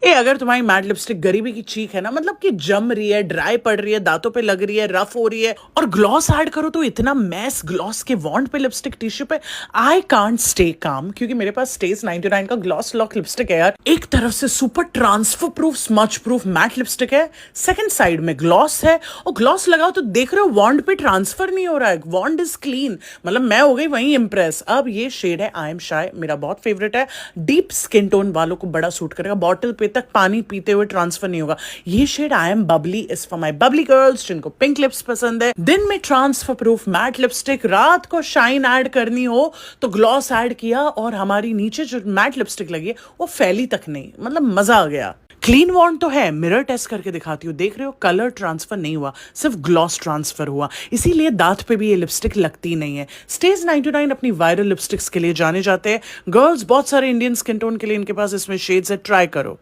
ए अगर तुम्हारी matte lipstick गरीबी की चीख है ना, मतलब कि जम रही है, ड्राई पड़ रही है, दांतों पे लग रही है, रफ हो रही है, और ग्लॉस ऐड करो तो इतना मैस ग्लॉस के वॉन्ड पे लिपस्टिक टिश्यू पे, आई कांट स्टे काम, क्योंकि मेरे पास स्टेज 99 का ग्लॉस लॉक लिपस्टिक है यार। एक तरफ से super transfer proof smudge proof matte lipstick है, सेकंड साइड में ग्लॉस है, और ग्लॉस लगाओ तो देख रहे हो वॉन्ड पे ट्रांसफर नहीं हो रहा है, वॉन्ड इज क्लीन। मतलब मैं हो गई वहीं इंप्रेस। अब ये शेड है आई एम शाय, मेरा बहुत फेवरेट है, डीप स्किन टोन वालों को बड़ा सूट करेगा, बॉटल पे तक पानी पीते हुए ट्रांसफर नहीं होगा। ये shade I am bubbly is for my bubbly girls जिनको पिंक लिप्स पसंद है। दिन में ट्रांसफर प्रूफ मैट लिपस्टिक, रात को शाइन ऐड करनी हो तो ग्लॉस ऐड किया, और हमारी नीचे जो मैट लिपस्टिक लगी है वो फैली तक नहीं, मतलब मजा आ गया। क्लीन वॉन्ड तो है, मिरर टेस्ट करके दिखाती हूँ, देख रहे हो कलर ट्रांसफर नहीं हुआ, सिर्फ ग्लॉस ट्रांसफर हुआ, इसीलिए दांत पे भी ये लिपस्टिक लगती नहीं है। स्टेज 99 अपनी वायरल लिपस्टिक्स के लिए जाने जाते हैं। गर्ल्स बहुत सारे इंडियन स्किन टोन के लिए इनके पास इसमें शेड्स है, ट्राई करो।